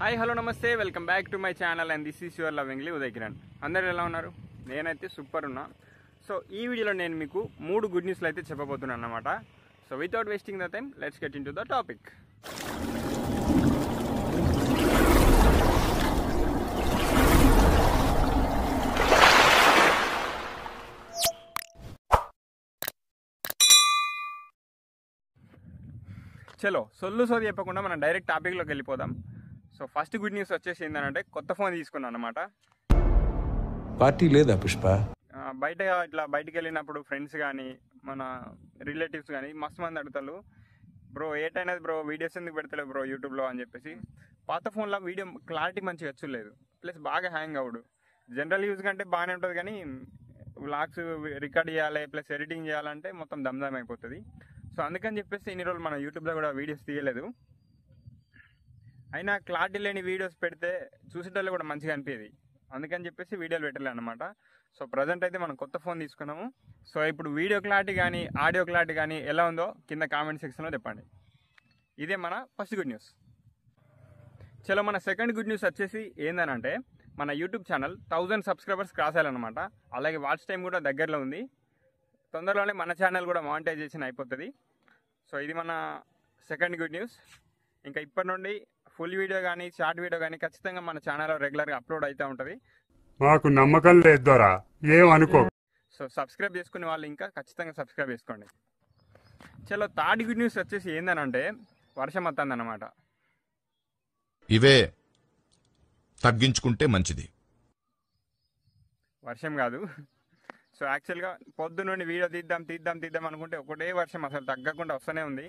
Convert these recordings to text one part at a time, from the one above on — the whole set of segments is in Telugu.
హాయ్ హలో నమస్తే welcome back to my channel and this is your lovingly Uday Kiran. అందరూ ఎలా ఉన్నారు? నేనైతే సూపర్ ఉన్నా. సో ఈ వీడియోలో నేను మీకు 3 గుడ్ న్యూస్లు అయితే చెప్పబోతున్నాను అన్నమాట. So without wasting the time let's get in to the topic. చలో సొల్లు సోది చెప్పకుండా మనం డైరెక్ట్ టాపిక్లోకి వెళ్ళిపోదాం. సో ఫస్ట్ గుడ్ న్యూస్ వచ్చేసి ఏంటంటే కొత్త ఫోన్ తీసుకున్నాను అనమాట. పార్టీ లేదా పుష్ప? బయటికి వెళ్ళినప్పుడు ఫ్రెండ్స్ కానీ మన రిలేటివ్స్ కానీ మస్తు మంది అడుగుతారు, బ్రో ఏటైనది బ్రో వీడియోస్ ఎందుకు పెడతలేవు బ్రో యూట్యూబ్లో అని చెప్పేసి. పాత ఫోన్లో వీడియో క్లారిటీ మంచిగా వచ్చలేదు, ప్లస్ బాగా హ్యాంగ్ అవుడు. జనరల్ యూజ్ కంటే బాగానే ఉంటుంది కానీ వ్లాగ్స్ రికార్డ్ చేయాలి ప్లస్ ఎడిటింగ్ చేయాలంటే మొత్తం దమ్దమ్ అయిపోతుంది. సో అందుకని చెప్పేసి ఇన్ని రోజులు మన యూట్యూబ్లో కూడా వీడియోస్ తీయలేదు. అయినా క్లారిటీ లేని వీడియోస్ పెడితే చూసేటోళ్ళు కూడా మంచిగా అనిపించేది, అందుకని చెప్పేసి వీడియోలు పెట్టలే అనమాట. సో ప్రజెంట్ అయితే మనం కొత్త ఫోన్ తీసుకున్నాము. సో ఇప్పుడు వీడియో క్లారిటీ కానీ ఆడియో క్లారిటీ కానీ ఎలా ఉందో కింద కామెంట్ సెక్షన్లో చెప్పండి. ఇదే మన ఫస్ట్ గుడ్ న్యూస్. చలో మన సెకండ్ గుడ్ న్యూస్ వచ్చేసి ఏందనంటే మన యూట్యూబ్ ఛానల్ 1000 సబ్స్క్రైబర్స్ క్రాస్ అయ్యాలన్నమాట. అలాగే వాచ్ టైం కూడా దగ్గరలో ఉంది. తొందరలోనే మన ఛానల్ కూడా మానిటైజేషన్ అయిపోతుంది. సో ఇది మన సెకండ్ గుడ్ న్యూస్. ఇంకా ఇప్పటి నుండి ఫుల్ వీడియో కానీ షార్ట్ వీడియో కానీ ఖచ్చితంగా మన ఛానల్లో రెగ్యులర్గా అప్లోడ్ అవుతూ ఉంటుంది. మాకు నమ్మకం లేదు దొరా, ఏమనుకో. సో సబ్స్క్రైబ్ చేసుకునే వాళ్ళు ఇంకా ఖచ్చితంగా సబ్స్క్రైబ్ చేసుకోండి. చలో థర్డ్ గుడ్ న్యూస్ వచ్చేసి ఏందనంటే వర్షం వస్తుంది అన్నమాట. ఇవే తగ్గించుకుంటే మంచిది. వర్షం కాదు. సో యాక్చువల్గా పొద్దు నుండి వీడియో తీద్దాం అనుకుంటే ఒకటే వర్షం అసలు తగ్గకుండా వస్తూనే ఉంది.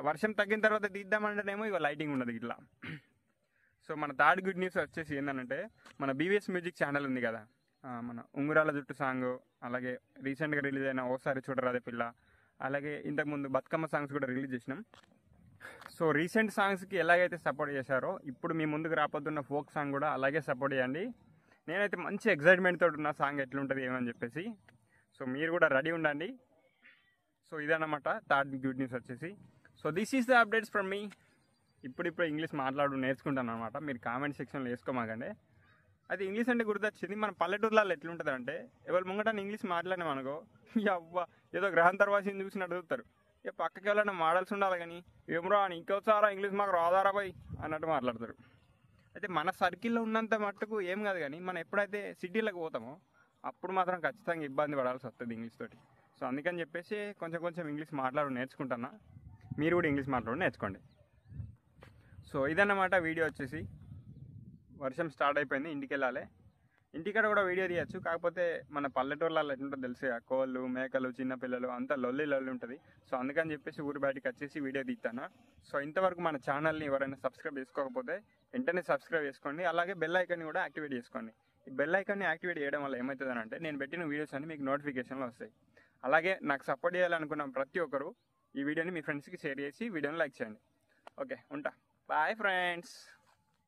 వర్షం తగ్గిన తర్వాత తీద్దామంటేనేమో ఇక లైటింగ్ ఉండదు ఇట్లా. సో మన థర్డ్ గుడ్ న్యూస్ వచ్చేసి ఏంటంటే మన బీవీఎస్ మ్యూజిక్ ఛానల్ ఉంది కదా, మన ఉంగురాల జుట్టు సాంగ్, అలాగే రీసెంట్గా రిలీజ్ అయిన ఓసారి చూడరాదే పిల్ల, అలాగే ఇంతకుముందు బతుకమ్మ సాంగ్స్ కూడా రిలీజ్ చేసినాం. సో రీసెంట్ సాంగ్స్కి ఎలాగైతే సపోర్ట్ చేశారో ఇప్పుడు మీ ముందుకు రాబోతున్న ఫోక్ సాంగ్ కూడా అలాగే సపోర్ట్ చేయండి. నేనైతే మంచి ఎక్సైట్మెంట్ తోటి ఉన్న సాంగ్ ఎట్లుంటుంది ఏమని చెప్పేసి. సో మీరు కూడా రెడీ ఉండండి. సో ఇదన్నమాట థర్డ్ గుడ్ న్యూస్ వచ్చేసి. So this is the updates from మీ. ఇప్పుడు ఇంగ్లీష్ నేర్చుకుంటాను అనమాట. మీరు కామెంట్ సెక్షన్లో వేసుకోమాకండి. అది ఇంగ్లీష్ అంటే గుర్తొచ్చింది, మన పల్లెటూర్లలో ఎట్లుంటుంది అంటే ఎవరు ముంగట ఇంగ్లీష్ మాట్లాడినామనుకో అవ్వ ఏదో గ్రహంతర్వాసిని చూసినట్టు చూస్తారు. ఇక పక్కకి వెళ్ళిన మోడల్స్ ఉండాలి కానీ ఏమరా ఇంకోసారా ఇంగ్లీష్ మాకు రాదారా పోయి అన్నట్టు మాట్లాడతారు. అయితే మన సర్కిల్లో ఉన్నంత మట్టుకు ఏం కాదు కానీ మనం ఎప్పుడైతే సిటీలకు పోతామో అప్పుడు మాత్రం ఖచ్చితంగా ఇబ్బంది పడాల్సి వస్తుంది ఇంగ్లీష్ తోటి. సో అందుకని చెప్పేసి కొంచెం ఇంగ్లీష్ నేర్చుకుంటున్నా. మీరు కూడా ఇంగ్లీష్ నేర్చుకోండి. సో ఇదన్నమాట వీడియో వచ్చేసి. వర్షం స్టార్ట్ అయిపోయింది, ఇంటికి వెళ్ళాలి. ఇంటికాడ కూడా వీడియో తీయచ్చు, కాకపోతే మన పల్లెటూర్లలో ఎట్లుంటుందో తెలుసు, కోళ్ళు మేకలు చిన్నపిల్లలు అంతా లొల్లి ఉంటుంది. సో అందుకని చెప్పేసి ఊరు బయటికి వచ్చేసి వీడియో తీస్తాను. సో ఇంతవరకు మన ఛానల్ని ఎవరైనా సబ్స్క్రైబ్ చేసుకోకపోతే వెంటనే సబ్స్క్రైబ్ చేసుకోండి. అలాగే బెల్ ఐకాన్ని కూడా యాక్టివేట్ చేసుకోండి. ఈ బెల్ ఐకాన్ని యాక్టివేట్ చేయడం వల్ల ఏమవుతుందంటే నేను పెట్టిన వీడియోస్ అన్ని మీకు నోటిఫికేషన్లో వస్తాయి. అలాగే నాకు సపోర్ట్ చేయాలనుకున్న ప్రతి ఒక్కరు ఈ వీడియోని మీ ఫ్రెండ్స్కి షేర్ చేసి వీడియోని లైక్ చేయండి. ఓకే ఉంటా, బాయ్ ఫ్రెండ్స్.